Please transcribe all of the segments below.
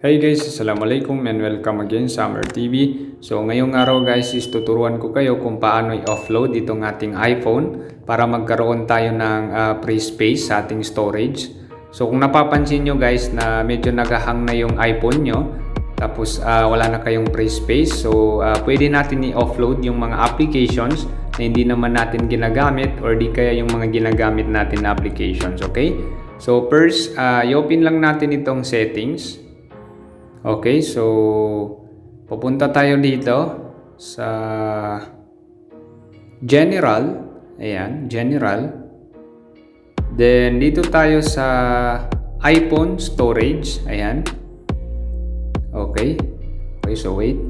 Hey guys, assalamualaikum and welcome again sa Amer TV. So ngayong araw guys is tuturuan ko kayo kung paano i-offload itong ating iPhone para magkaroon tayo ng free space sa ating storage. So kung napapansin nyo guys na medyo naghahang na yung iPhone nyo, tapos wala na kayong free space, so pwede natin i-offload yung mga applications na hindi naman natin ginagamit or di kaya yung mga ginagamit natin na applications, okay? So first, i-open lang natin itong settings. Okay, so pupunta tayo dito sa General. Ayan, General. Then dito tayo sa iPhone Storage. Ayan. Okay. Okay, so wait.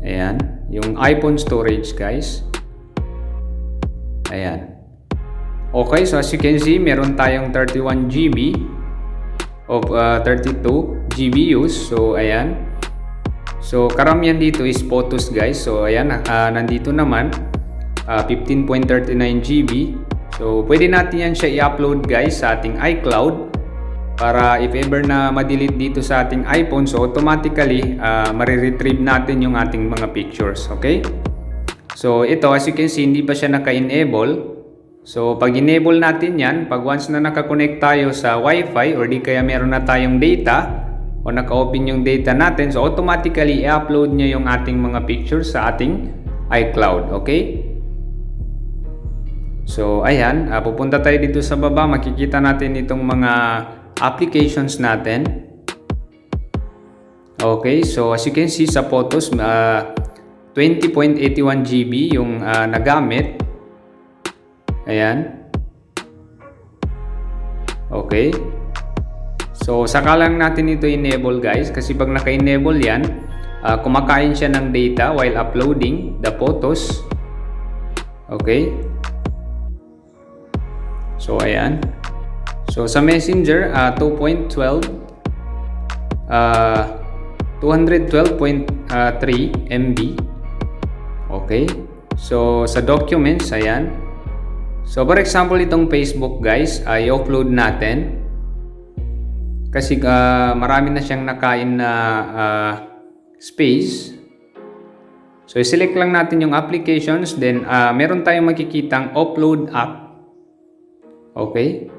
Ayan, yung iPhone Storage guys. Ayan. Okay, so as you can see, meron tayong 31 GB of 32 GB use. So ayan, so karamihan dito is photos guys. So ayan, nandito naman 15.39 GB. So pwede natin yan siya i-upload guys sa ating iCloud para if ever na ma-delete dito sa ating iPhone, so automatically mariretrieve natin yung ating mga pictures. Okay, so ito as you can see, hindi pa siya naka-enable. So pag enable natin yan, pag once na nakakonect tayo sa Wi-Fi or di kaya meron na tayong data o naka-open yung data natin, so automatically i-upload niya yung ating mga pictures sa ating iCloud. Okay? So ayan, pupunta tayo dito sa baba, makikita natin itong mga applications natin. Okay, so as you can see sa photos, 20.81 GB yung nagamit. Ayan. Okay. So, saka lang natin ito enable guys. Kasi pag naka-enable yan, kumakain siya ng data while uploading the photos. Okay. So, ayan. So, sa Messenger, 2.12 212.3 MB. Okay. So, sa documents, ayan. So for example, itong Facebook guys, i-upload natin kasi marami na siyang nakain na space. So i-select lang natin yung applications, then meron tayong makikitang upload app. Okay,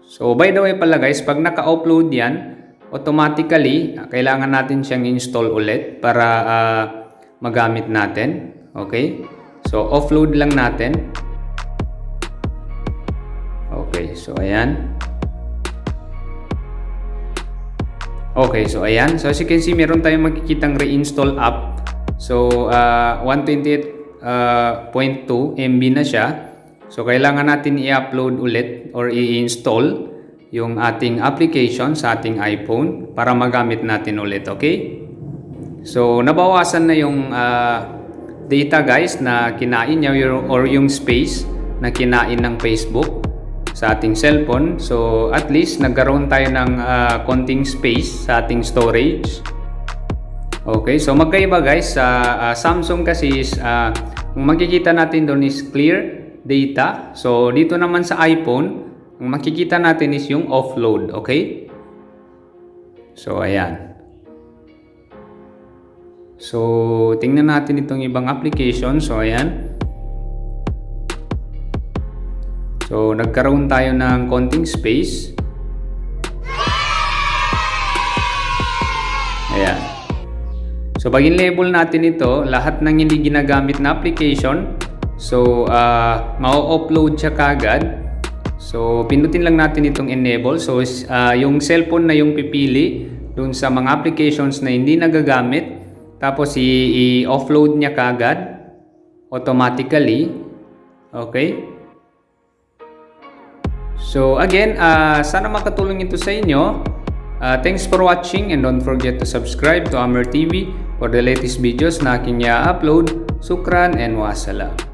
so by the way pala guys, pag naka-upload yan, automatically kailangan natin siyang install ulit para magamit natin. Okay, so offload lang natin. Okay, so ayan. Okay, so ayan. So as you can see, meron tayong makikitang reinstall app. So 128.2 MB na siya. So kailangan natin i-upload ulit or i-install yung ating application sa ating iPhone para magamit natin ulit, okay? So nabawasan na yung data guys na kinain niya or yung space na kinain ng Facebook sa ating cellphone. So at least nagkaroon tayo ng konting space sa ating storage. Okay, so magkaiba guys sa Samsung kasi is kung makikita natin doon is clear data. So dito naman sa iPhone, ang makikita natin is yung offload. Okay, so ayan. So tingnan natin itong ibang application. So ayan. So, nagkaroon tayo ng konting space. Ayan. So, pag in-label natin ito, lahat ng hindi ginagamit na application, so, ma-upload siya kagad. So, pindutin lang natin itong enable. So, yung cellphone na yung pipili dun sa mga applications na hindi nagagamit. Tapos, i-offload niya kagad automatically. Okay? So again, sana makatulong ito sa inyo. Thanks for watching and don't forget to subscribe to Amer TV for the latest videos na aking i-upload. Sukran and wassalam.